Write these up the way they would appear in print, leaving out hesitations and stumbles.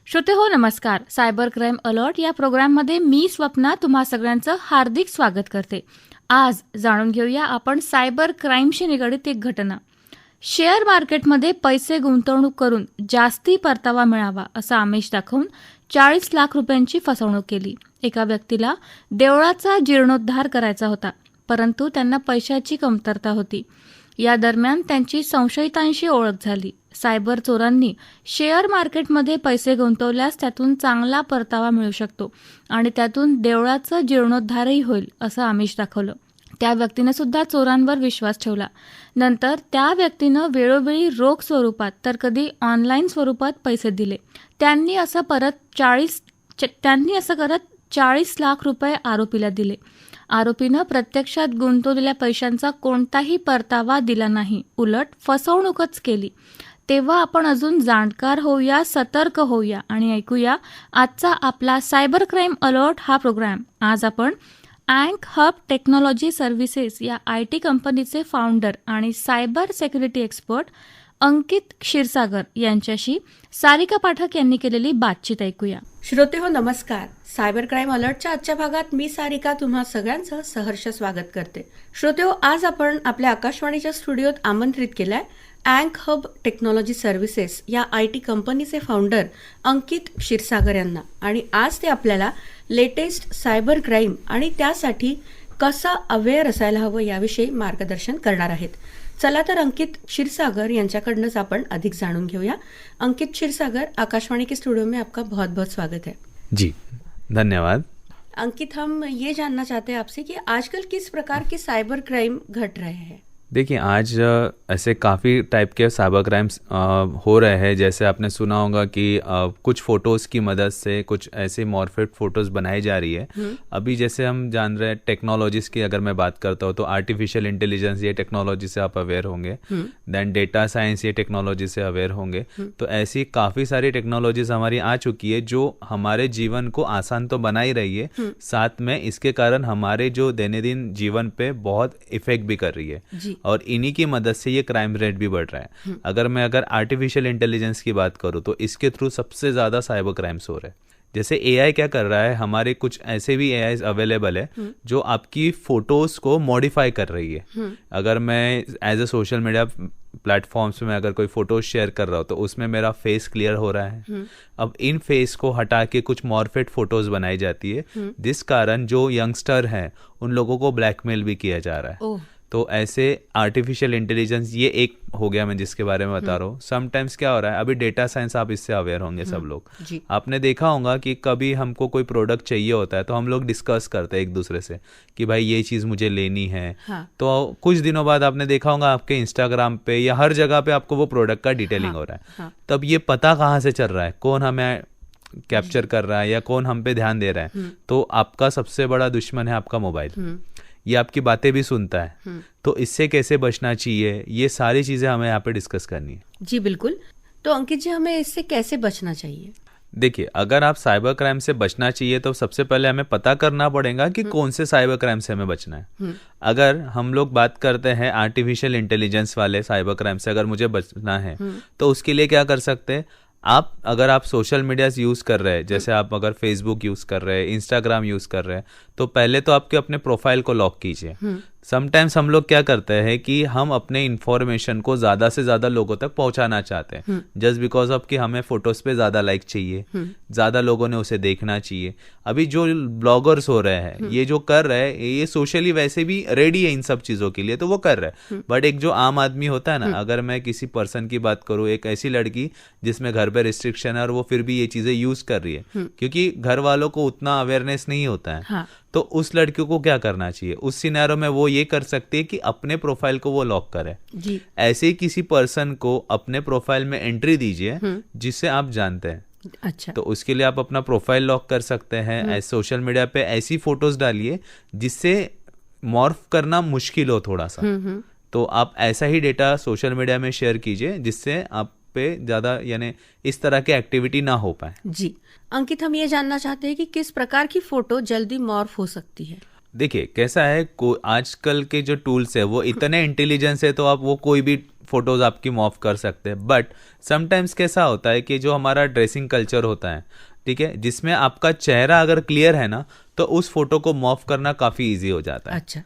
श्रोते हो नमस्कार. सायबर क्राईम अलर्ट या प्रोग्राममध्ये मी स्वप्ना तुम्हा सगळ्यांचं हार्दिक स्वागत करते. आज जाणून घेऊया आपण सायबर क्राईमशी निगडीत एक घटना. शेअर मार्केटमध्ये पैसे गुंतवणूक करून जास्ती परतावा मिळावा असा आमिष दाखवून 40 लाख रुपयांची फसवणूक केली. एका व्यक्तीला देवळाचा जीर्णोद्धार करायचा होता, परंतु त्यांना पैशाची कमतरता होती. या दरम्यान त्यांची संशयितांशी ओळख झाली. सायबर चोरांनी शेअर मार्केटमध्ये पैसे गुंतवल्यास त्यातून चांगला परतावा मिळू शकतो आणि त्यातून देवळाचं जीर्णोद्धारही होईल असं आमिष दाखवलं. त्या व्यक्तीनं सुद्धा चोरांवर विश्वास ठेवला. नंतर त्या व्यक्तीनं वेळोवेळी रोख स्वरूपात तर कधी ऑनलाईन स्वरूपात पैसे दिले. त्यांनी असं करत 40 लाख रुपये आरोपीला दिले. आरोपीनं प्रत्यक्षात गुंतवलेल्या पैशांचा कोणताही परतावा दिला नाही, उलट फसवणूकच केली. तेव्हा आपण अजून जाणकार होऊया, सतर्क होऊया आणि ऐकूया आजचा आपला सायबर क्राईम अलर्ट हा प्रोग्राम. आज आपण अँक हब टेक्नॉलॉजी सर्व्हिसेस या IT कंपनीचे फाउंडर आणि सायबर सिक्युरिटी एक्सपर्ट अंकित क्षीरसागर यांच्याशी सारिका पाठक यांनी केलेली बातचीत ऐकूया. श्रोते हो नमस्कार. सायबर क्राईम अलर्टच्या आजच्या भागात मी सारिका तुम्हा सगळ्यांचं सहर्ष स्वागत करते. श्रोते हो, आज आपण आपल्या आकाशवाणीच्या स्टुडिओत आमंत्रित केलाय अँक हब टेक्नॉलॉजी सर्व्हिसेस या IT कंपनीचे फाउंडर अंकित क्षीरसागर यांना. आणि आज ते आपल्याला लेटेस्ट सायबर क्राईम आणि त्यासाठी कसं अवेअर असायला हवं याविषयी मार्गदर्शन करणार आहेत. चला तर अंकित क्षीरसागर यांच्याकडनंच आपण अधिक जाणून घेऊया. अंकित क्षीरसागर, आकाशवाणी के स्टूडियो में आपका बहुत बहुत स्वागत है. जी धन्यवाद. अंकित, हम ये जानना चाहते हैं आपसे कि आजकल किस प्रकार के साइबर क्राइम घट रहे हैं. देखिए, आज ऐसे काफ़ी टाइप के साइबर क्राइम्स हो रहे हैं. जैसे आपने सुना होगा कि कुछ फ़ोटोज़ की मदद से कुछ ऐसे मॉर्फेड फ़ोटोज़ बनाई जा रही है. अभी जैसे हम जान रहे हैं टेक्नोलॉजीज़ की, अगर मैं बात करता हूँ तो आर्टिफिशियल इंटेलिजेंस ये टेक्नोलॉजी से आप अवेयर होंगे. देन डेटा साइंस ये टेक्नोलॉजी से अवेयर होंगे. तो ऐसी काफ़ी सारी टेक्नोलॉजीज़ हमारी आ चुकी है जो हमारे जीवन को आसान तो बना ही रही है, साथ में इसके कारण हमारे जो दैनंदिन जीवन पे बहुत इफेक्ट भी कर रही है. और इन्हीं की मदद से ये क्राइम रेट भी बढ़ रहा है. अगर आर्टिफिशियल इंटेलिजेंस की बात करूँ तो इसके थ्रू सबसे ज़्यादा साइबर क्राइम्स हो रहे हैं. जैसे AI क्या कर रहा है, हमारे कुछ ऐसे भी AI अवेलेबल है जो आपकी फ़ोटोज़ को मॉडिफाई कर रही है. अगर मैं as a social media platforms में अगर कोई फ़ोटोज़ शेयर कर रहा हूँ तो उसमें मेरा फेस क्लियर हो रहा है. अब इन फेस को हटा के कुछ मॉर्फेड फ़ोटोज़ बनाई जाती है, जिस कारण जो यंगस्टर हैं उन लोगों को ब्लैकमेल भी किया जा रहा है. तो ऐसे आर्टिफिशियल इंटेलिजेंस ये एक हो गया मैं जिसके बारे में बता रहा हूँ. समटाइम्स क्या हो रहा है, अभी डेटा साइंस आप इससे अवेयर होंगे सब लोग. आपने देखा होगा कि कभी हमको कोई प्रोडक्ट चाहिए होता है तो हम लोग डिस्कस करते हैं एक दूसरे से कि भाई ये चीज़ मुझे लेनी है. तो कुछ दिनों बाद आपने देखा होगा आपके इंस्टाग्राम पे या हर जगह पे आपको वो प्रोडक्ट का डिटेलिंग हो रहा है. तब ये पता कहाँ से चल रहा है, कौन हमें कैप्चर कर रहा है या कौन हम पे ध्यान दे रहा है. तो आपका सबसे बड़ा दुश्मन है आपका मोबाइल. ये आपकी बातें भी सुनता है. तो इससे कैसे बचना चाहिए, ये सारी चीज़ें हमें यहाँ पे डिस्कस करनी है. जी बिल्कुल. तो अंकित जी, हमें इससे कैसे बचना चाहिए? देखिए, अगर आप साइबर क्राइम से बचना चाहिए तो सबसे पहले हमें पता करना पड़ेगा कि कौन से साइबर क्राइम से हमें बचना है. अगर हम लोग बात करते हैं आर्टिफिशियल इंटेलिजेंस वाले साइबर क्राइम से अगर मुझे बचना है तो उसके लिए क्या कर सकते हैं अगर आप सोशल मीडिया यूज़ कर रहे हैं, जैसे आप अगर फेसबुक यूज़ कर रहे हैं, इंस्टाग्राम यूज़ कर रहे हैं, तो पहले तो आपके अपने प्रोफाइल को लॉक कीजिए. समटाइम्स हम लोग क्या करते हैं कि हम अपने इन्फॉर्मेशन को ज़्यादा से ज़्यादा लोगों तक पहुंचाना चाहते हैं, जस्ट बिकॉज ऑफ कि हमें फ़ोटोज़ पे ज़्यादा लाइक चाहिए, ज़्यादा लोगों ने उसे देखना चाहिए. अभी जो ब्लॉगर्स हो रहे हैं, ये जो कर रहे हैं, ये सोशली वैसे भी रेडी है इन सब चीज़ों के लिए, तो वो कर रहे हैं. बट एक जो आम आदमी होता है ना, अगर मैं किसी पर्सन की बात करूँ, एक ऐसी लड़की जिसमें घर पे रिस्ट्रिक्शन है और वो फिर भी ये चीज़ें यूज़ कर रही है क्योंकि घर वालों को उतना अवेयरनेस नहीं होता है. तो उस लड़की को क्या करना चाहिए, उस सिनेरियो में वो ये कर सकती है कि अपने प्रोफाइल को वो लॉक करे. ऐसे ही किसी पर्सन को अपने प्रोफाइल में एंट्री दीजिए जिसे आप जानते हैं. अच्छा. तो उसके लिए आप अपना प्रोफाइल लॉक कर सकते हैं. सोशल मीडिया पे ऐसी फोटोज डालिए जिससे मॉर्फ करना मुश्किल हो थोड़ा सा. तो आप ऐसा ही डेटा सोशल मीडिया में शेयर कीजिए जिससे आप पे ज़्यादा यानी इस तरह की एक्टिविटी ना हो पाए. जी अंकित, हम ये जानना चाहते हैं कि किस प्रकार की फोटो जल्दी मॉर्फ हो सकती है. देखिए कैसा है, आजकल के जो टूल्स है वो इतने इंटेलिजेंस है, तो आप वो कोई भी फोटोज आपकी मॉर्फ कर सकते हैं। बट समटाइम्स कैसा होता है कि जो हमारा ड्रेसिंग कल्चर होता है, ठीक है, जिसमें आपका चेहरा अगर क्लियर है ना, तो उस फोटो को मॉर्फ करना काफी इजी हो जाता है। अच्छा।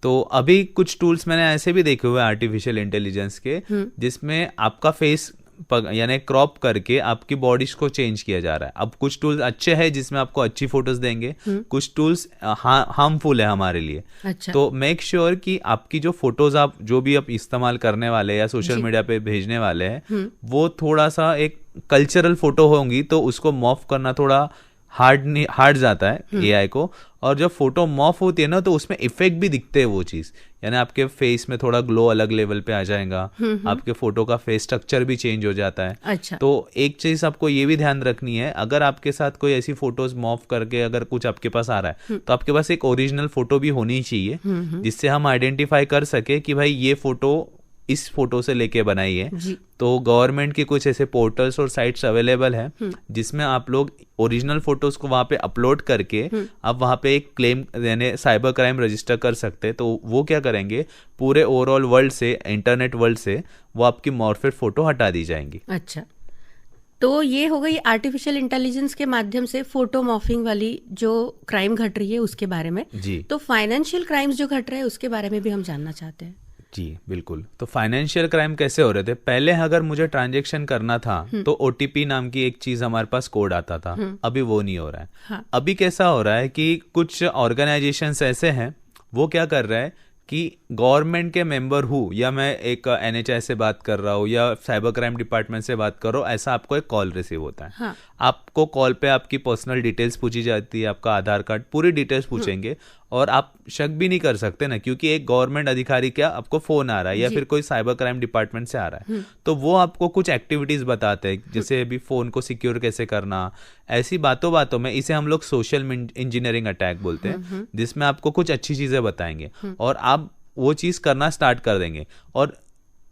तो अभी कुछ टूल्स मैंने ऐसे भी देखे हुए आर्टिफिशियल इंटेलिजेंस के, जिसमें आपका फेस यानी क्रॉप करके आपकी बॉडीज को चेंज किया जा रहा है। अब कुछ टूल्स अच्छे हैं जिसमें आपको अच्छी फोटोज देंगे, कुछ टूल्स हार्मफुल है हमारे लिए। अच्छा। तो मेक श्योर कि आपकी जो फोटोज आप जो भी आप इस्तेमाल करने वाले हैं या सोशल मीडिया पे भेजने वाले हैं, वो थोड़ा सा एक कल्चरल फोटो होंगी, तो उसको मॉर्फ करना थोड़ा हार्ड जाता है एआई को। और जब फोटो मॉर्फ होती है ना, तो उसमें इफेक्ट भी दिखते हैं वो चीज, यानी आपके फेस में थोड़ा ग्लो अलग लेवल पे आ जाएगा, आपके फोटो का फेस स्ट्रक्चर भी चेंज हो जाता है। अच्छा। तो एक चीज आपको ये भी ध्यान रखनी है, अगर आपके साथ कोई ऐसी फोटोज मॉर्फ करके अगर कुछ आपके पास आ रहा है, तो आपके पास एक ओरिजिनल फोटो भी होनी चाहिए, जिससे हम आइडेंटिफाई कर सके कि भाई ये फोटो इस फोटो से लेके बनाई है। तो गवर्नमेंट के कुछ ऐसे पोर्टल्स और साइट्स अवेलेबल हैं जिसमें आप लोग ओरिजिनल फोटोज को वहां पे अपलोड करके आप वहां पे एक क्लेम यानी साइबर क्राइम रजिस्टर कर सकते हैं। तो वो क्या करेंगे, पूरे ओवरऑल वर्ल्ड से, इंटरनेट वर्ल्ड से वो आपकी मॉर्फेड फोटो हटा दी जाएंगी। अच्छा, तो ये हो गई आर्टिफिशियल इंटेलिजेंस के माध्यम से फोटो मॉर्फिंग वाली जो क्राइम घट रही है उसके बारे में। जी। तो फाइनेंशियल क्राइम्स जो घट रहे हैं उसके बारे में भी हम जानना चाहते हैं। जी बिल्कुल। तो फाइनेंशियल क्राइम कैसे हो रहे थे, पहले अगर मुझे ट्रांजैक्शन करना था तो ओटीपी नाम की एक चीज हमारे पास कोड आता था, अभी वो नहीं हो रहा है। हाँ। अभी कैसा हो रहा है कि कुछ ऑर्गेनाइजेशंस ऐसे हैं, वो क्या कर रहा है कि गवर्नमेंट के मेंबर हूँ या मैं एक एनएचआई से बात कर रहा हूँ या साइबर क्राइम डिपार्टमेंट से बात कर रहा हूँ, ऐसा आपको एक कॉल रिसीव होता है। हाँ। आपको कॉल पे आपकी पर्सनल डिटेल्स पूछी जाती है, आपका आधार कार्ड, पूरी डिटेल्स पूछेंगे, और आप शक भी नहीं कर सकते ना, क्योंकि एक गवर्नमेंट अधिकारी क्या आपको फोन आ रहा है या फिर कोई साइबर क्राइम डिपार्टमेंट से आ रहा है, तो वो आपको कुछ एक्टिविटीज बताते हैं, जैसे अभी फोन को सिक्योर कैसे करना, ऐसी बातों बातों में। इसे हम लोग सोशल इंजीनियरिंग अटैक बोलते हैं, जिसमें आपको कुछ अच्छी चीजें बताएंगे और आप वो चीज करना स्टार्ट कर देंगे। और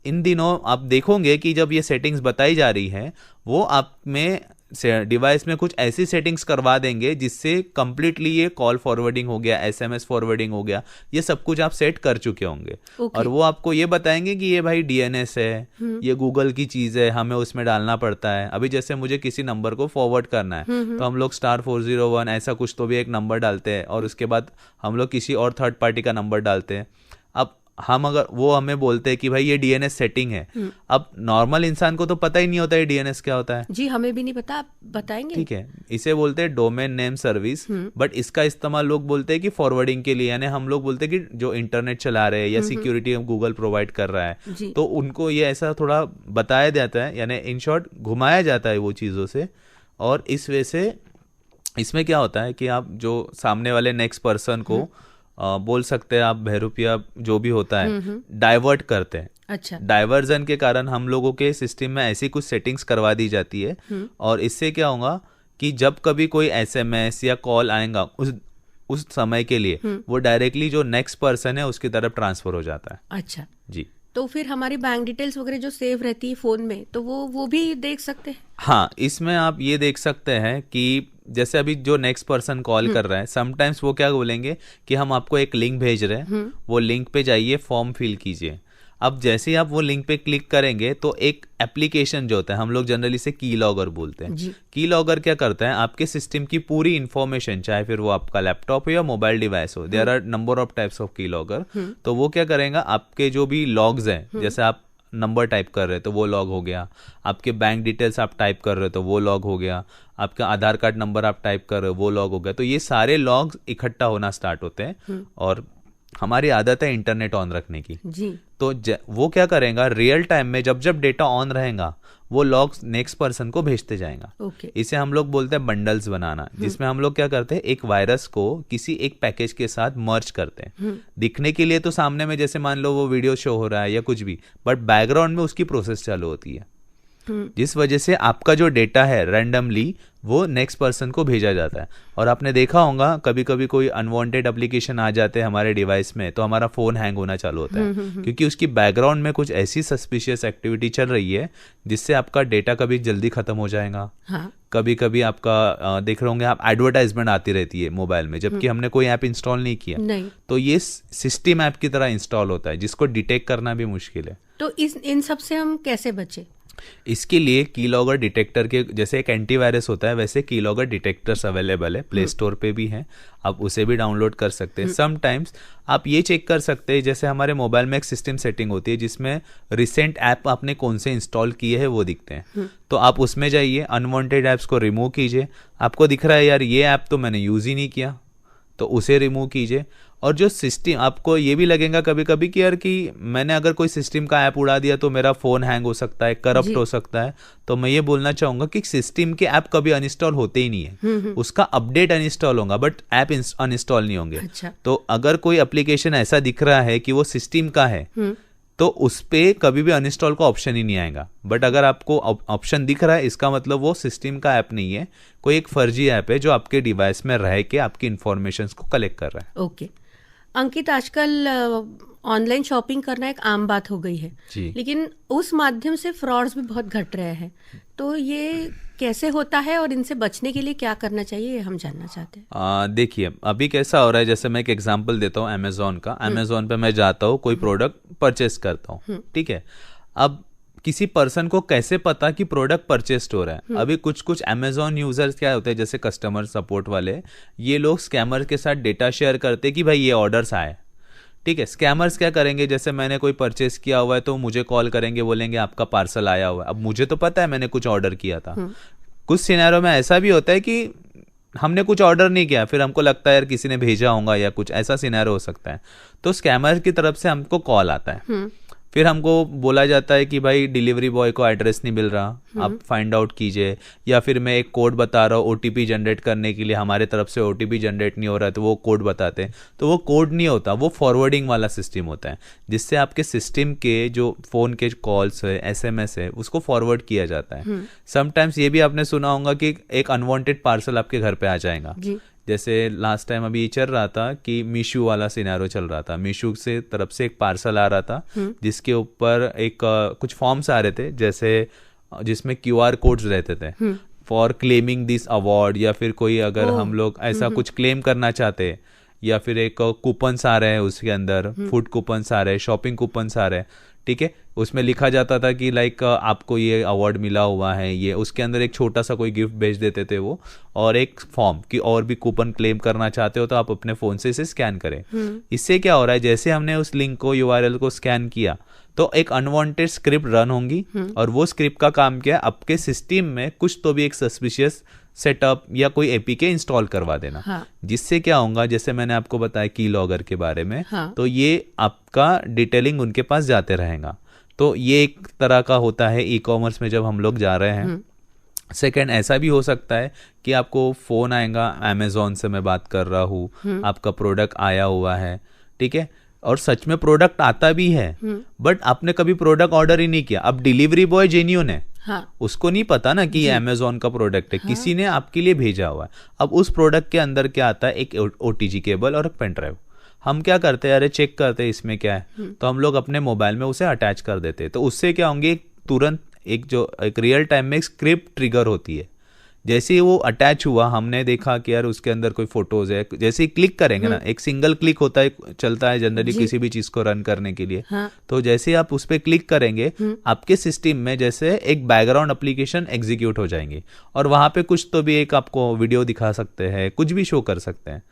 इन दिनों आप देखोगे कि जब ये सेटिंग्स बताई जा रही है, वो आप में डिवाइस में कुछ ऐसी सेटिंग्स करवा देंगे जिससे कंप्लीटली ये कॉल फॉरवर्डिंग हो गया, एसएमएस फॉरवर्डिंग हो गया, ये सब कुछ आप सेट कर चुके होंगे। और वो आपको ये बताएंगे कि ये भाई डीएनएस है, ये गूगल की चीज है, हमें उसमें डालना पड़ता है। अभी जैसे मुझे किसी नंबर को फॉरवर्ड करना है, तो हम लोग *401 ऐसा कुछ तो भी एक नंबर डालते हैं, और उसके बाद हम लोग किसी और थर्ड पार्टी का नंबर डालते हैं। अब हम अगर वो हमें बोलते हैं कि भाई ये डीएनएस सेटिंग है, अब नॉर्मल इंसान को तो पता ही नहीं होता है डीएनएस क्या होता है। जी, हमें भी नहीं पता, आप बताएंगे? ठीक है, इसे बोलते हैं डोमेन नेम सर्विस, बट इसका इस्तेमाल लोग बोलते हैं कि फॉरवर्डिंग के लिए, यानी हम लोग बोलते हैं कि जो इंटरनेट चला रहे हैं या सिक्योरिटी गूगल प्रोवाइड कर रहा है, तो उनको ये ऐसा थोड़ा बताया जाता है, यानी इन शॉर्ट घुमाया जाता है वो चीज़ों से। और इस वजह से इसमें क्या होता है कि आप जो सामने वाले नेक्स्ट पर्सन को बोल सकते हैं आप बहरूपिया जो भी होता है, डाइवर्ट करते हैं। अच्छा। डाइवर्जन के कारण हम लोगों के सिस्टम में ऐसी कुछ सेटिंग्स करवा दी जाती है, और इससे क्या होगा कि जब कभी कोई एसएमएस या कॉल आएगा उस समय के लिए, वो डायरेक्टली जो नेक्स्ट पर्सन है उसकी तरफ ट्रांसफर हो जाता है। अच्छा जी। तो फिर हमारी बैंक डिटेल्स वगैरह जो सेव रहती है फोन में, तो वो भी देख सकते हैं? हाँ, इसमें आप ये देख सकते हैं कि जैसे अभी जो नेक्स्ट पर्सन कॉल कर रहा है, समटाइम्स वो क्या बोलेंगे कि हम आपको एक लिंक भेज रहे हैं, वो लिंक पे जाइए, फॉर्म फिल कीजिए। अब जैसे ही आप वो लिंक पे क्लिक करेंगे तो एक एप्लीकेशन जो होता है, हम लोग जनरली से की लॉगर बोलते हैं, की लॉगर क्या करता है, आपके सिस्टम की पूरी इंफॉर्मेशन, चाहे फिर वो आपका लैपटॉप हो या मोबाइल डिवाइस हो, there are number of types of keylogger, तो वो क्या करेगा, आपके जो भी लॉग्स हैं, जैसे आप नंबर टाइप कर रहे हैं तो वो लॉग हो गया, आपके बैंक डिटेल्स आप टाइप कर रहे हो तो वो लॉग हो गया, आपका आधार कार्ड नंबर आप टाइप कर रहे हो वो लॉग हो गया। तो ये सारे लॉग्स इकट्ठा होना स्टार्ट होते हैं, और हमारी आदत है इंटरनेट ऑन रखने की जी। तो वो क्या करेगा, रियल टाइम में जब जब डेटा ऑन रहेगा वो लॉग्स नेक्स्ट पर्सन को भेजते जाएगा। इसे हम लोग बोलते हैं बंडल्स बनाना, जिसमें हम लोग क्या करते हैं, एक वायरस को किसी एक पैकेज के साथ मर्ज करते हैं। दिखने के लिए तो सामने में जैसे मान लो वो वीडियो शो हो रहा है या कुछ भी, बट बैकग्राउंड में उसकी प्रोसेस चालू होती है। जिस वजह से आपका जो डेटा है रैंडमली वो नेक्स्ट पर्सन को भेजा जाता है। और आपने देखा होगा कभी कभी कोई अनवांटेड एप्लीकेशन आ जाते हैं हमारे डिवाइस में तो हमारा फोन हैंग होना चालू होता है, क्योंकि उसकी बैकग्राउंड में कुछ ऐसी सस्पिशियस एक्टिविटी चल रही है जिससे आपका डेटा कभी जल्दी खत्म हो जाएगा। हाँ। कभी कभी आपका देख रहे होंगे आप, एडवर्टाइजमेंट आती रहती है मोबाइल में जबकि हमने कोई ऐप इंस्टॉल नहीं किया, नहीं। तो ये सिस्टम ऐप की तरह इंस्टॉल होता है जिसको डिटेक्ट करना भी मुश्किल है। तो इन सब से हम कैसे बचे? इसके लिए कीलॉगर डिटेक्टर के जैसे एक एंटीवायरस होता है वैसे कीलॉगर डिटेक्टर्स अवेलेबल है, प्ले स्टोर पे भी हैं, आप उसे भी डाउनलोड कर सकते हैं। समटाइम्स आप ये चेक कर सकते हैं, जैसे हमारे मोबाइल में एक सिस्टम सेटिंग होती है जिसमें रिसेंट ऐप आपने कौन से इंस्टॉल किए हैं वो दिखते हैं, तो आप उसमें जाइए, अनवांटेड ऐप्स को रिमूव कीजिए। आपको दिख रहा है यार ये ऐप तो मैंने यूज़ ही नहीं किया, तो उसे रिमूव कीजिए। और जो सिस्टम, आपको ये भी लगेगा कभी कभी कि यार कि मैंने अगर कोई सिस्टम का ऐप उड़ा दिया तो मेरा फोन हैंग हो सकता है, करप्ट हो सकता है, तो मैं ये बोलना चाहूंगा कि सिस्टम के ऐप कभी अनइंस्टॉल होते ही नहीं है, उसका अपडेट अनइंस्टॉल होगा बट ऐप अनइंस्टॉल नहीं होंगे। अच्छा। तो अगर कोई एप्लीकेशन ऐसा दिख रहा है कि वो सिस्टम का है तो उस पे कभी भी अनइंस्टॉल का ऑप्शन ही नहीं आएगा। बट अगर आपको ऑप्शन दिख रहा है इसका मतलब वो सिस्टम का ऐप नहीं है, कोई एक फर्जी ऐप है जो आपके डिवाइस में रह के आपकी इंफॉर्मेशन को कलेक्ट कर रहा है। ओके अंकित, आजकल ऑनलाइन शॉपिंग करना एक आम बात हो गई है जी। लेकिन उस माध्यम से फ्रॉड्स भी बहुत घट रहे हैं, तो ये कैसे होता है और इनसे बचने के लिए क्या करना चाहिए ये हम जानना चाहते हैं। देखिए अभी कैसा हो रहा है, जैसे मैं एक एग्जांपल देता हूँ अमेजोन का। अमेजोन पे मैं जाता हूँ, कोई प्रोडक्ट परचेस करता हूँ, ठीक है। अब किसी पर्सन को कैसे पता कि प्रोडक्ट परचेस्ड हो रहा है? अभी कुछ अमेजोन यूजर्स क्या होते हैं, जैसे कस्टमर सपोर्ट वाले, ये लोग स्कैमर के साथ डेटा शेयर करते कि भाई ये ऑर्डर्स आए, ठीक है। स्कैमर्स क्या करेंगे, जैसे मैंने कोई परचेस किया हुआ है तो मुझे कॉल करेंगे, बोलेंगे आपका पार्सल आया हुआ है। अब मुझे तो पता है मैंने कुछ ऑर्डर किया था। कुछ सिनेरियो में ऐसा भी होता है कि हमने कुछ ऑर्डर नहीं किया, फिर हमको लगता है यार किसी ने भेजा होगा या कुछ ऐसा सिनेरियो हो सकता है, तो स्कैमर की तरफ से हमको कॉल आता है। फिर हमको बोला जाता है कि भाई डिलीवरी बॉय को एड्रेस नहीं मिल रहा, आप फाइंड आउट कीजिए, या फिर मैं एक कोड बता रहा हूँ ओटीपी जनरेट करने के लिए, हमारे तरफ से ओटीपी जनरेट नहीं हो रहा है तो वो कोड बताते हैं, तो वो कोड नहीं होता, वो फॉरवर्डिंग वाला सिस्टम होता है जिससे आपके सिस्टम के जो फोन के कॉल्स है, एसएमएस है, उसको फॉरवर्ड किया जाता है। समटाइम्स ये भी आपने सुना होगा कि एक अनवांटेड पार्सल आपके घर पे आ जाएगा। जैसे लास्ट टाइम अभी चल रहा था कि मीशू वाला सिनेरियो चल रहा था, मीशू से तरफ से एक पार्सल आ रहा था जिसके ऊपर एक कुछ फॉर्म्स आ रहे थे, जैसे जिसमें क्यूआर कोड्स रहते थे फॉर क्लेमिंग दिस अवार्ड, या फिर कोई अगर हम लोग ऐसा कुछ क्लेम करना चाहते हैं, या फिर एक कूपन्स आ रहे हैं उसके अंदर, फूड कूपन्स आ रहे हैं, शॉपिंग कूपन्स आ रहे हैं, ठीक है। उसमें लिखा जाता था कि लाइक आपको ये अवार्ड मिला हुआ है, ये उसके अंदर एक छोटा सा कोई गिफ्ट भेज देते थे वो, और एक फॉर्म कि और भी कूपन क्लेम करना चाहते हो तो आप अपने फोन से इसे स्कैन करें। इससे क्या हो रहा है, जैसे हमने उस लिंक को, यूआरएल को स्कैन किया तो एक अनवांटेड स्क्रिप्ट रन होंगी, और वो स्क्रिप्ट का काम क्या है, आपके सिस्टम में कुछ तो भी एक सस्पिशियस सेटअप या कोई एपीके इंस्टॉल करवा देना। हाँ। जिससे क्या होगा, जैसे मैंने आपको बताया की लॉगर के बारे में, हाँ। तो ये आपका डिटेलिंग उनके पास जाते रहेगा। तो ये एक तरह का होता है ई कॉमर्स में जब हम लोग जा रहे हैं। सेकेंड, ऐसा भी हो सकता है कि आपको फोन आएगा, अमेजोन से मैं बात कर रहा हूँ, आपका प्रोडक्ट आया हुआ है, ठीक है, और सच में प्रोडक्ट आता भी है, बट आपने कभी प्रोडक्ट ऑर्डर ही नहीं किया। अब डिलीवरी बॉय जेन्युइन है, हाँ। उसको नहीं पता ना कि ये अमेजोन का प्रोडक्ट है, किसी ने आपके लिए भेजा हुआ है। अब उस प्रोडक्ट के अंदर क्या आता है, एक ओटीजी केबल और एक पेन ड्राइव। हम क्या करते हैं, अरे चेक करते हैं इसमें क्या है, तो हम लोग अपने मोबाइल में उसे अटैच कर देते हैं। तो उससे क्या होंगे, तुरंत एक रियल टाइम में एक स्क्रिप्ट ट्रिगर होती है। जैसे ही वो अटैच हुआ, हमने देखा कि यार उसके अंदर कोई फोटोज है, जैसे ही क्लिक करेंगे ना, एक सिंगल क्लिक होता है, चलता है जनरली किसी भी चीज को रन करने के लिए। हाँ। तो जैसे ही आप उस पर क्लिक करेंगे, आपके सिस्टम में जैसे एक बैकग्राउंड एप्लीकेशन एग्जीक्यूट हो जाएंगी, और वहां पे कुछ तो भी एक आपको वीडियो दिखा सकते हैं, कुछ भी शो कर सकते हैं।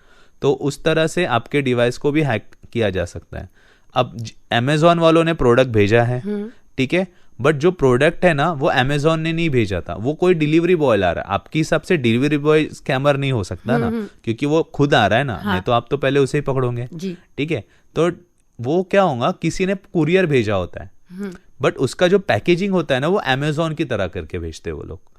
तो उस तरह से आपके डिवाइस को भी हैक किया जा सकता है। अब अमेजोन वालों ने प्रोडक्ट भेजा है, ठीक है, बट जो प्रोडक्ट है ना वो अमेजोन ने नहीं भेजा था, वो कोई डिलीवरी बॉय ला रहा है। आपके हिसाब से डिलीवरी बॉय स्कैमर नहीं हो सकता ना, क्योंकि वो खुद आ रहा है ना। नहीं तो आप तो पहले उसे ही पकड़ोगे, ठीक है। तो वो क्या होगा, किसी ने कुरियर भेजा होता है, बट उसका जो पैकेजिंग होता है ना वो अमेजोन की तरह करके भेजते हैं वो लोग।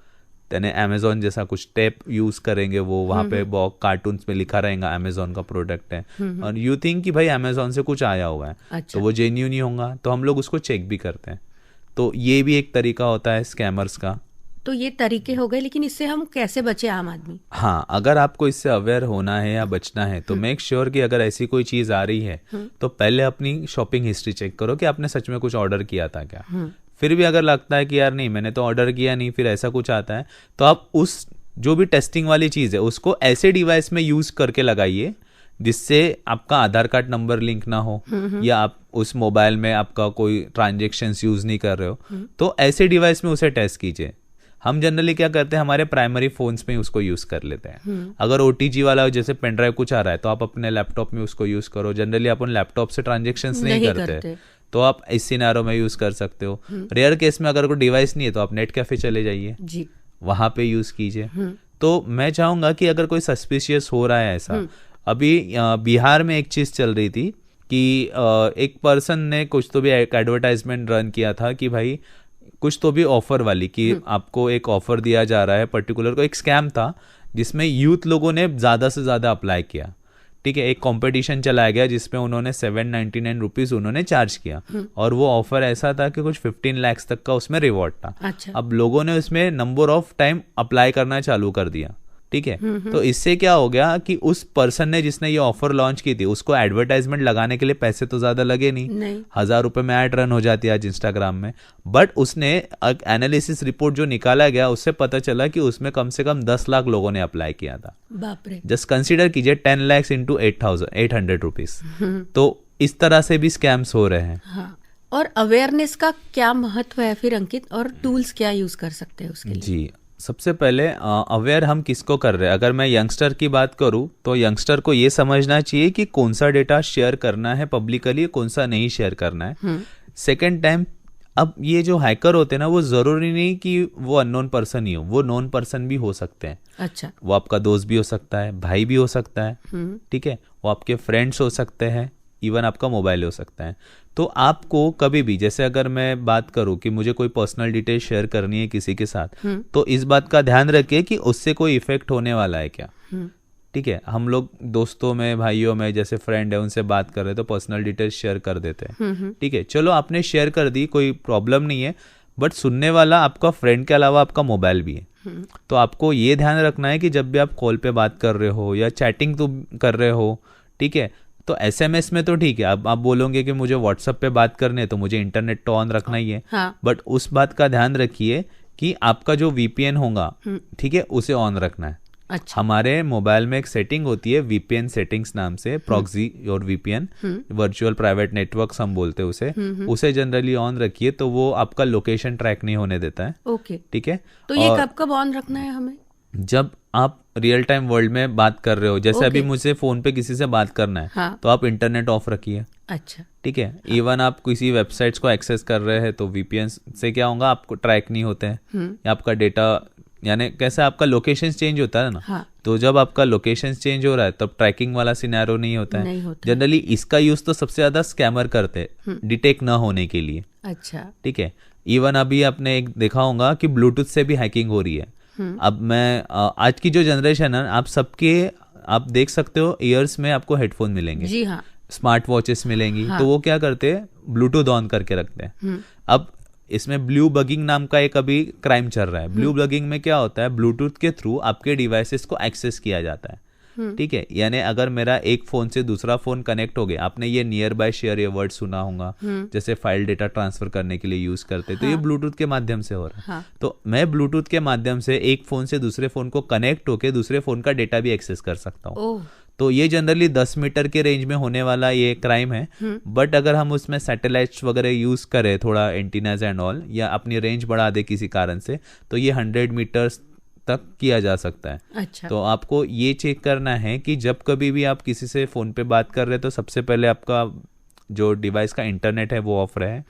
यानी अमेजोन जैसा कुछ टेप यूज करेंगे, वो वहां पे कार्टून्स में लिखा रहेगा अमेजोन का प्रोडक्ट है, और यू थिंक कि भाई अमेजोन से कुछ आया हुआ है। अच्छा। तो वो जेन्यून ही होगा, तो हम लोग उसको चेक भी करते हैं। तो ये भी एक तरीका होता है स्कैमर्स का। तो ये तरीके हो गए, लेकिन इससे हम कैसे बचे आम आदमी? हाँ, अगर आपको इससे अवेयर होना है या बचना है तो मेक श्योर कि अगर ऐसी कोई चीज़ आ रही है तो पहले अपनी शॉपिंग हिस्ट्री चेक करो कि आपने सच में कुछ ऑर्डर किया था क्या। फिर भी अगर लगता है कि यार नहीं मैंने तो ऑर्डर किया नहीं, फिर ऐसा कुछ आता है, तो आप उस जो भी टेस्टिंग वाली चीज़ है उसको ऐसे डिवाइस में यूज़ करके लगाइए जिससे आपका आधार कार्ड नंबर लिंक ना हो, या आप उस मोबाइल में आपका कोई ट्रांजेक्शन्स यूज़ नहीं कर रहे हो, तो ऐसे डिवाइस में उसे टेस्ट कीजिए। हम जनरली क्या करते हैं, हमारे प्राइमरी फोन्स में उसको यूज कर लेते हैं। अगर OTG वाला जैसे पेन ड्राइव कुछ आ रहा है तो आप अपने लैपटॉप में उसको यूज करो। जनरली अपन लैपटॉप से ट्रांजेक्शन्स नहीं करते, तो आप इस सिनेरियो में यूज कर सकते हो। रेयर केस में अगर कोई डिवाइस नहीं है तो आप नेट कैफे चले जाइए, वहां पे यूज कीजिए। तो मैं चाहूंगा कि अगर कोई सस्पिशियस हो रहा है ऐसा, अभी बिहार में एक चीज चल रही थी कि एक पर्सन ने कुछ तो भी एक एडवर्टाइजमेंट रन किया था कि भाई कुछ तो भी ऑफर वाली, कि आपको एक ऑफर दिया जा रहा है पर्टिकुलर को। एक स्कैम था जिसमें यूथ लोगों ने ज़्यादा से ज़्यादा अप्लाई किया, ठीक है। एक कंपटीशन चलाया गया जिसमें उन्होंने 799 रुपीज़ उन्होंने चार्ज किया, और वो ऑफर ऐसा था कि कुछ 15 लाख तक का उसमें रिवॉर्ड था। अच्छा। अब लोगों ने उसमें नंबर ऑफ टाइम अप्लाई करना चालू कर दिया, ठीक है। तो इससे क्या हो गया कि उस पर्सन ने जिसने ये ऑफर लॉन्च की थी उसको एडवर्टाइजमेंट लगाने के लिए पैसे तो ज्यादा लगे नहीं, 1000 रुपए में ऐड रन हो जाती है आज इंस्टाग्राम में। बट उसने एनालिसिस रिपोर्ट जो निकाला गया उससे पता चला कि उसमें कम से कम 10 लाख लोगों ने अप्लाई किया था। बाप रे। जस्ट कंसिडर कीजिए 10 लाख इंटू 800 रुपीज। तो इस तरह से भी स्कैम्स हो रहे हैं। हाँ। और अवेयरनेस का क्या महत्व है फिर अंकित, और टूल्स क्या यूज कर सकते हैं उसके लिए? जी, सबसे पहले अवेयर हम किसको कर रहे हैं। अगर मैं यंगस्टर की बात करूं तो यंगस्टर को ये समझना चाहिए कि कौन सा डेटा शेयर करना है पब्लिकली, कौन सा नहीं शेयर करना है। सेकेंड टाइम, अब ये जो हैकर होते हैं ना, वो जरूरी नहीं कि वो अननोन पर्सन ही हो, वो नोन पर्सन भी हो सकते हैं। अच्छा। वो आपका दोस्त भी हो सकता है, भाई भी हो सकता है, ठीक है। वो आपके फ्रेंड्स हो सकते हैं, इवन आपका मोबाइल हो सकता है। तो आपको कभी भी, जैसे अगर मैं बात करूं कि मुझे कोई पर्सनल डिटेल शेयर करनी है किसी के साथ, तो इस बात का ध्यान रखिए कि उससे कोई इफेक्ट होने वाला है क्या, ठीक है। हम लोग दोस्तों में, भाइयों में, जैसे फ्रेंड है उनसे बात कर रहे हैं तो पर्सनल डिटेल्स शेयर कर देते हैं, ठीक है। चलो आपने शेयर कर दी, कोई प्रॉब्लम नहीं है, बट सुनने वाला आपका फ्रेंड के अलावा आपका मोबाइल भी है। तो आपको ये ध्यान रखना है कि जब भी आप कॉल पे बात कर रहे हो या चैटिंग तो कर रहे हो, ठीक है, तो SMS में तो ठीक है। अब आप बोलोगे कि मुझे व्हाट्सएप पे बात करनी है तो मुझे इंटरनेट तो ऑन रखना ही है। हाँ। बट उस बात का ध्यान रखिए कि आपका जो VPN होगा, ठीक है, उसे ऑन रखना है। अच्छा। हमारे मोबाइल में एक सेटिंग होती है VPN सेटिंग्स नाम से, प्रॉक्सी और VPN, वर्चुअल प्राइवेट नेटवर्क्स हम बोलते हैं उसे जनरली ऑन रखिए, तो वो आपका लोकेशन ट्रैक नहीं होने देता है। ओके, ठीक है। तो ये कब कब ऑन रखना है हमें? जब आप रियल टाइम वर्ल्ड में बात कर रहे हो, जैसे अभी मुझे फोन पे किसी से बात करना है, हाँ। तो आप इंटरनेट ऑफ रखिए। अच्छा, ठीक है। इवन आप किसी वेबसाइट्स को एक्सेस कर रहे हैं तो VPN से क्या होगा, आपको ट्रैक नहीं होते हैं, या आपका डेटा, यानी कैसे आपका लोकेशन चेंज होता है ना, हाँ। तो जब आपका लोकेशन चेंज हो रहा है तब ट्रैकिंग वाला सिनेरियो नहीं होता है। जनरली इसका यूज तो सबसे ज्यादा स्कैमर करते हैं, डिटेक्ट ना होने के लिए। अच्छा, ठीक है। इवन अभी आपने एक देखा होगा कि ब्लूटूथ से भी हैकिंग हो रही है। अब मैं आज की जो जनरेशन है, आप सबके, आप देख सकते हो ईयर्स में आपको हेडफोन मिलेंगे, जी हाँ, स्मार्ट वॉचेस मिलेंगी, हाँ। तो वो क्या करते हैं, ब्लूटूथ ऑन करके रखते हैं। अब इसमें ब्लू बगिंग नाम का एक अभी क्राइम चल रहा है। ब्लू बगिंग में क्या होता है, ब्लूटूथ के थ्रू आपके डिवाइसेस को एक्सेस किया जाता है। ठीक है। यानी अगर मेरा एक फोन से दूसरा फोन कनेक्ट हो गया, आपने ये नियर बाय शेयर ये वर्ड सुना होगा, जैसे फाइल डेटा ट्रांसफर करने के लिए यूज करते हैं, तो ये ब्लूटूथ के माध्यम से हो रहा है। हाँ। तो मैं ब्लूटूथ के माध्यम से एक फोन से दूसरे फोन को कनेक्ट होकर दूसरे फोन का डेटा भी एक्सेस कर सकता हूँ। तो ये जनरली 10 मीटर के रेंज में होने वाला ये क्राइम है। बट अगर हम उसमें सैटेलाइट्स वगैरह यूज करें, थोड़ा एंटीनाज एंड ऑल, या अपनी रेंज बढ़ा दे किसी कारण से, तो ये 100 मीटर्स तक किया जा सकता है। अच्छा। तो आपको ये चेक करना है कि जब कभी भी आप किसी से फोन पे बात कर रहे हैं तो सबसे पहले आपका जो डिवाइस का इंटरनेट है वो ऑफ रहे।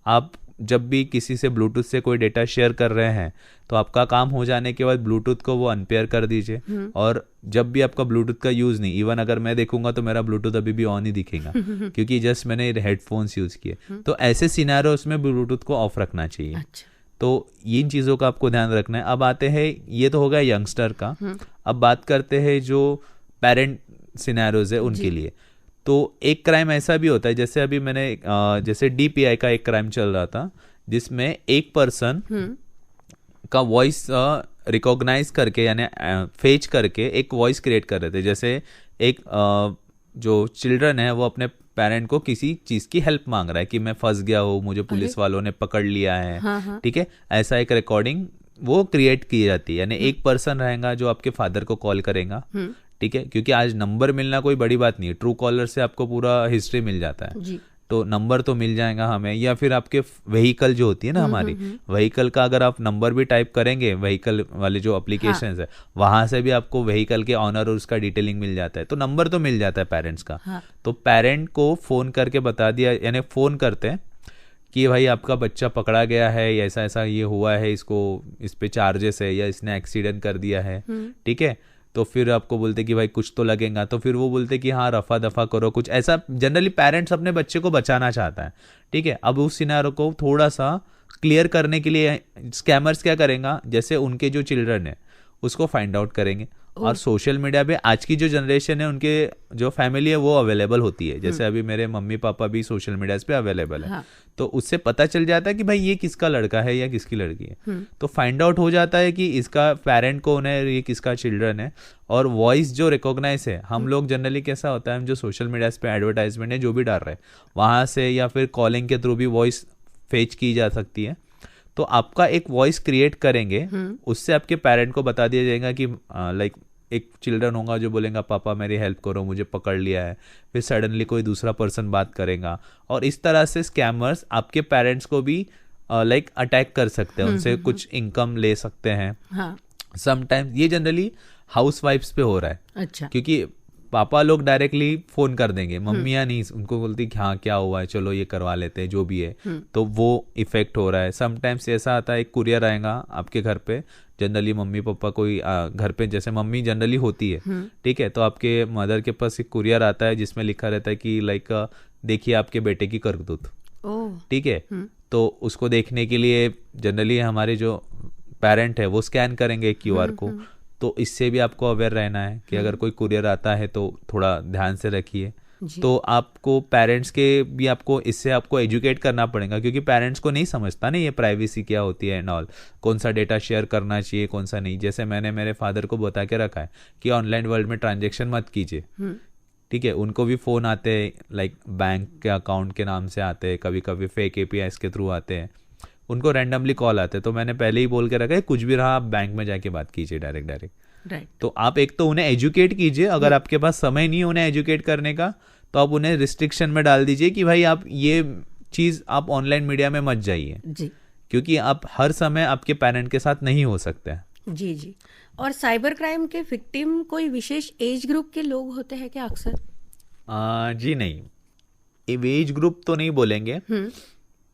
आप जब भी किसी से ब्लूटूथ से कोई डेटा शेयर कर रहे हैं तो आपका काम हो जाने के बाद ब्लूटूथ को वो अनपेयर कर दीजिए। और जब भी आपका ब्लूटूथ का यूज नहीं, इवन अगर मैं देखूंगा तो मेरा ब्लूटूथ अभी भी ऑन ही दिखेगा क्योंकि जस्ट मैंने हेडफोन्स यूज किए। तो ऐसे सिनेरियोस में ब्लूटूथ को ऑफ रखना चाहिए। अच्छा। तो इन चीज़ों का आपको ध्यान रखना है। अब आते हैं, ये तो हो गया यंगस्टर का। अब बात करते हैं जो पेरेंट सिनेरियोज है उनके लिए। तो एक क्राइम ऐसा भी होता है, जैसे अभी मैंने जैसे DPI का एक क्राइम चल रहा था जिसमें एक पर्सन का वॉइस रिकॉग्नाइज करके यानी फेच करके एक वॉइस क्रिएट कर रहे थे। जैसे एक जो चिल्ड्रन है वो अपने पेरेंट को किसी चीज की हेल्प मांग रहा है कि मैं फंस गया हूँ, मुझे पुलिस वालों ने पकड़ लिया है, ठीक है, ऐसा एक रिकॉर्डिंग वो क्रिएट की जाती है। यानी एक पर्सन रहेगा जो आपके फादर को कॉल करेगा, ठीक है, क्योंकि आज नंबर मिलना कोई बड़ी बात नहीं है, ट्रू कॉलर से आपको पूरा हिस्ट्री मिल जाता है, तो नंबर तो मिल जाएगा हमें, या फिर आपके व्हीकल जो होती है ना हमारी व्हीकल का अगर आप नंबर भी टाइप करेंगे व्हीकल वाले जो एप्लीकेशंस है वहां से भी आपको व्हीकल के ऑनर और उसका डिटेलिंग मिल जाता है, तो नंबर तो मिल जाता है पेरेंट्स का। तो पेरेंट को फोन करके बता दिया, यानी फोन करते हैं कि भाई आपका बच्चा पकड़ा गया है, ऐसा ऐसा ये हुआ है, इसको इस पे चार्जेस है या इसने एक्सीडेंट कर दिया है, ठीक है। तो फिर आपको बोलते कि भाई कुछ तो लगेगा, तो फिर वो बोलते कि हाँ रफा दफा करो कुछ ऐसा। जनरली पेरेंट्स अपने बच्चे को बचाना चाहता है, ठीक है। अब उस सिनेरियो को थोड़ा सा क्लियर करने के लिए स्कैमर्स क्या करेंगे, जैसे उनके जो चिल्ड्रन है उसको फाइंड आउट करेंगे, और सोशल मीडिया पे आज की जो जनरेशन है उनके जो फैमिली है वो अवेलेबल होती है, जैसे अभी मेरे मम्मी पापा भी सोशल मीडिया पे अवेलेबल है, तो उससे पता चल जाता है कि भाई ये किसका लड़का है या किसकी लड़की है, तो फाइंड आउट हो जाता है कि इसका पेरेंट कौन है, ये किसका चिल्ड्रन है। और वॉइस जो रिकॉग्नाइज है, हम लोग जनरली कैसा होता है, हम जो सोशल मीडिया पे एडवर्टाइजमेंट है जो भी डाल रहे हैं वहां से या फिर कॉलिंग के थ्रू भी वॉइस फेच की जा सकती है, तो आपका एक वॉइस क्रिएट करेंगे, उससे आपके पेरेंट को बता दिया जाएगा कि लाइक एक चिल्ड्रन होगा जो बोलेगा पापा मेरी हेल्प करो, मुझे पकड़ लिया है, फिर सडनली कोई दूसरा पर्सन बात करेगा, और इस तरह से स्कैमर्स आपके पेरेंट्स को भी लाइक अटैक कर सकते हैं, उनसे कुछ इनकम ले सकते हैं। समटाइम्स ये जनरली हाउस वाइफ्स पे हो रहा है, अच्छा, क्योंकि पापा लोग डायरेक्टली फोन कर देंगे, मम्मियाँ नहीं, उनको बोलती कि हाँ क्या हुआ है, चलो ये करवा लेते हैं जो भी है, तो वो इफेक्ट हो रहा है। समटाइम्स ऐसा आता है एक कुरियर आएगा आपके घर पे, जनरली मम्मी पापा कोई घर पे, जैसे मम्मी जनरली होती है, ठीक है, तो आपके मदर के पास एक कुरियर आता है जिसमें लिखा रहता है कि लाइक देखिए आपके बेटे की करतूत, ठीक है, तो उसको देखने के लिए जनरली हमारे जो पेरेंट है वो स्कैन करेंगे क्यूआर को, तो इससे भी आपको अवेयर रहना है कि अगर कोई कुरियर आता है तो थोड़ा ध्यान से रखिए। तो आपको पेरेंट्स के भी आपको इससे आपको एजुकेट करना पड़ेगा, क्योंकि पेरेंट्स को नहीं समझता ना ये प्राइवेसी क्या होती है एंड ऑल, कौन सा डेटा शेयर करना चाहिए कौन सा नहीं। जैसे मैंने मेरे फादर को बता के रखा है कि ऑनलाइन वर्ल्ड में ट्रांजेक्शन मत कीजिए, ठीक है। उनको भी फोन आते हैं लाइक बैंक के अकाउंट के नाम से आते हैं, कभी कभी फेक एपीआईज के थ्रू आते हैं, उनको रैंडमली कॉल आते हैं, तो मैंने पहले ही बोल के रखा है कुछ भी रहा आप बैंक में जाके बात कीजिए डायरेक्ट। तो आप एक तो उन्हें एजुकेट कीजिए, अगर आपके पास समय नहीं है उन्हें एजुकेट करने का तो आप उन्हें रिस्ट्रिक्शन में डाल दीजिए कि भाई आप ये चीज आप ऑनलाइन मीडिया में मत जाइए, क्योंकि आप हर समय आपके पेरेंट के साथ नहीं हो सकते हैं। जी। और साइबर क्राइम के विक्टिम कोई विशेष एज ग्रुप के लोग होते हैं क्या अक्सर? जी नहीं, एज ग्रुप तो नहीं बोलेंगे,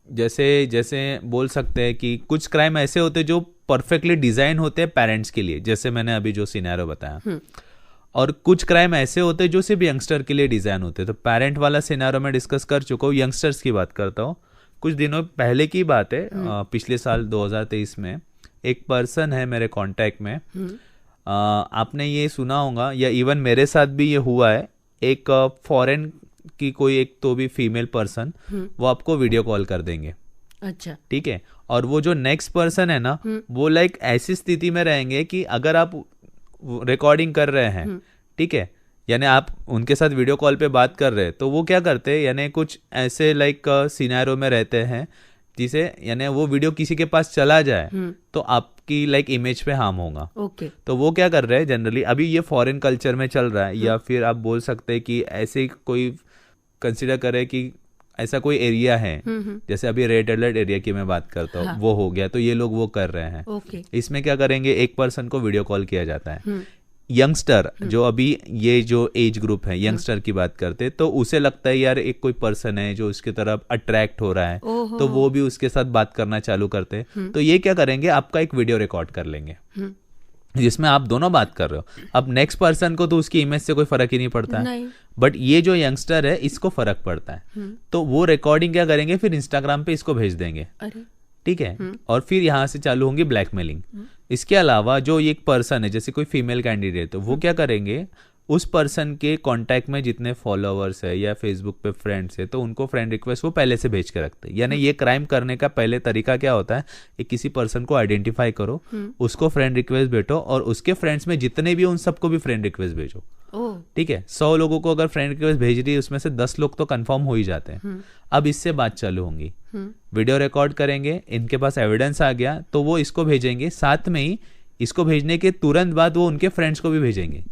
जैसे बोल सकते हैं कि कुछ क्राइम ऐसे होते हैं जो परफेक्टली डिजाइन होते हैं पेरेंट्स के लिए, जैसे मैंने अभी जो सिनेरियो बताया, और कुछ क्राइम ऐसे होते हैं जो सिर्फ यंगस्टर के लिए डिजाइन होते हैं। तो पेरेंट वाला सिनेरियो में डिस्कस कर चुका हूँ, यंगस्टर्स की बात करता हूँ। कुछ दिनों पहले की बात है, पिछले साल 2023 में एक पर्सन है मेरे कांटेक्ट में, आपने ये सुना होगा या इवन मेरे साथ भी ये हुआ है, एक फॉरेन की कोई एक तो भी फीमेल पर्सन वो आपको वीडियो कॉल कर देंगे, अच्छा, ठीक है, और वो जो नेक्स्ट पर्सन है ना वो लाइक ऐसी स्थिति में रहेंगे कि अगर आप रिकॉर्डिंग कर रहे हैं, ठीक है, यानी आप उनके साथ वीडियो कॉल पे बात कर रहे हैं, तो वो क्या करते हैं, यानी कुछ ऐसे लाइक सिनेरियो में रहते हैं जिसे यानी वो वीडियो किसी के पास चला जाए तो आपकी लाइक इमेज पे हार्म होगा। तो वो क्या कर रहे हैं जनरली, अभी ये फॉरेन कल्चर में चल रहा है, या फिर आप बोल सकते हैं कि ऐसे कोई कंसिडर करे कि ऐसा कोई एरिया है, जैसे अभी रेड अलर्ट एरिया की मैं बात करता हूँ, वो हो गया, तो ये लोग वो कर रहे हैं। इसमें क्या करेंगे, एक पर्सन को वीडियो कॉल किया जाता है, यंगस्टर जो अभी ये जो एज ग्रुप है यंगस्टर की बात करते, तो उसे लगता है यार एक कोई पर्सन है जो उसकी तरफ अट्रैक्ट हो रहा है, तो वो भी उसके साथ बात करना चालू करते। तो ये क्या करेंगे, आपका एक वीडियो रिकॉर्ड कर लेंगे जिसमें आप दोनों बात कर रहे हो। अब नेक्स्ट पर्सन को तो उसकी इमेज से कोई फर्क ही नहीं पड़ता है, बट ये जो यंगस्टर है इसको फर्क पड़ता है। तो वो रिकॉर्डिंग क्या करेंगे, फिर इंस्टाग्राम पे इसको भेज देंगे, ठीक है, और फिर यहाँ से चालू होंगी ब्लैकमेलिंग। इसके अलावा जो एक पर्सन है जैसे कोई फीमेल कैंडिडेट, तो वो क्या करेंगे, उस पर्सन के कांटेक्ट में जितने फॉलोअर्स है या फेसबुक पे फ्रेंड्स है, तो उनको फ्रेंड रिक्वेस्ट वो पहले से भेज के रखते हैं। यानी ये क्राइम करने का पहले तरीका क्या होता है, कि किसी पर्सन को आइडेंटिफाई करो, उसको फ्रेंड रिक्वेस्ट भेजो और उसके फ्रेंड्स में जितने भी उन सबको भी फ्रेंड रिक्वेस्ट भेजो। ठीक है, 100 लोगों को अगर फ्रेंड रिक्वेस्ट भेज रही है, उसमें से 10 लोग तो कंफर्म हो ही जाते हैं। अब इससे बात चालू होंगी, वीडियो रिकॉर्ड करेंगे, इनके पास एविडेंस आ गया तो वो इसको भेजेंगे, साथ में ही इसको भेजने के तुरंत बाद वो उनके फ्रेंड्स को भी भेजेंगे।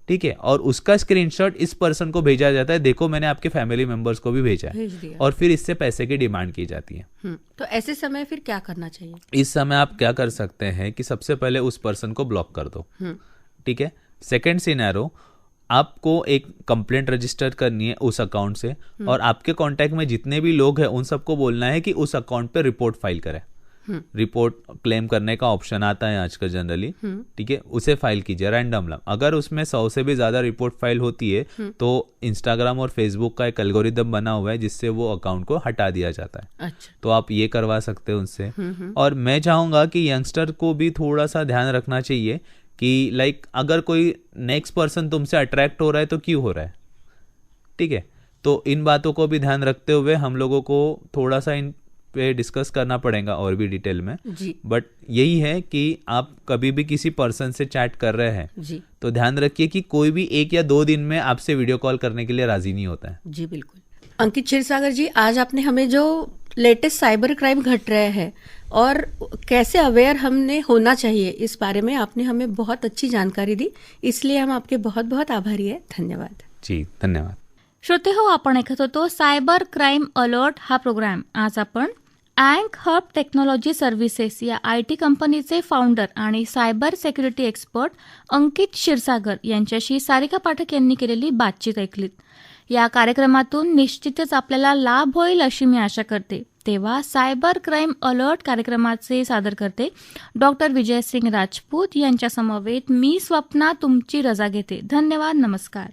ठीक है, और उसका स्क्रीनशॉट इस पर्सन को भेजा जाता है, देखो मैंने आपके फैमिली मेंबर्स को भी भेजा है, और फिर इससे पैसे की डिमांड की जाती है। तो ऐसे समय फिर क्या करना चाहिए? इस समय आप क्या कर सकते हैं कि सबसे पहले उस पर्सन को ब्लॉक कर दो। ठीक है, सेकंड सिनेरियो, आपको एक कंप्लेंट रजिस्टर करनी है उस अकाउंट से, और आपके कांटेक्ट में जितने भी लोग हैं उन सबको बोलना है कि उस अकाउंट पे रिपोर्ट फाइल करें। रिपोर्ट क्लेम करने का ऑप्शन आता है आजकल जनरली। ठीक है, उसे फाइल कीजिए रैंडम। अगर उसमें 100 से भी ज्यादा रिपोर्ट फाइल होती है तो इंस्टाग्राम और फेसबुक का एक एल्गोरिदम बना हुआ है जिससे वो अकाउंट को हटा दिया जाता है। अच्छा। तो आप ये करवा सकते हैं उनसे। और मैं चाहूंगा कि यंगस्टर को भी थोड़ा सा ध्यान रखना चाहिए कि लाइक अगर कोई नेक्स्ट पर्सन तुमसे अट्रैक्ट हो रहा है तो क्यों हो रहा है। ठीक है, तो इन बातों को भी ध्यान रखते हुए हम लोगों को थोड़ा सा इन पे डिस्कस करना पड़ेगा और भी डिटेल में जी। बट यही है कि आप कभी भी किसी पर्सन से चैट कर रहे हैं जी, तो ध्यान रखिए कि कोई भी 1 या 2 दिन में आपसे वीडियो कॉल करने के लिए राजी नहीं होता है। जी बिल्कुल। अंकित क्षीरसागर जी, आज आपने हमें जो लेटेस्ट साइबर क्राइम घट रहे हैं और कैसे अवेयर हमने होना चाहिए इस बारे में आपने हमें बहुत अच्छी जानकारी दी, इसलिए हम आपके बहुत बहुत आभारी आहे। धन्यवाद। जी, धन्यवाद। श्रोते हो, आपण ऐकत होतो सायबर क्राईम अलर्ट हा प्रोग्राम. आज आपण अँक हब टेक्नॉलॉजी सर्व्हिसेस या IT कंपनीचे फाउंडर आणि सायबर सिक्युरिटी एक्सपर्ट अंकित क्षीरसागर यांच्याशी सारिका पाठक यांनी केलेली बातचीत ऐकलीत. या कार्यक्रमातून निश्चितच आपल्याला लाभ होईल अशी मी आशा करते. तेव्हा सायबर क्राईम अलर्ट कार्यक्रमाचे सादरकर्ते डॉक्टर विजयसिंग राजपूत यांच्या समवेत मी स्वप्ना तुमची रजा घेते. धन्यवाद. नमस्कार.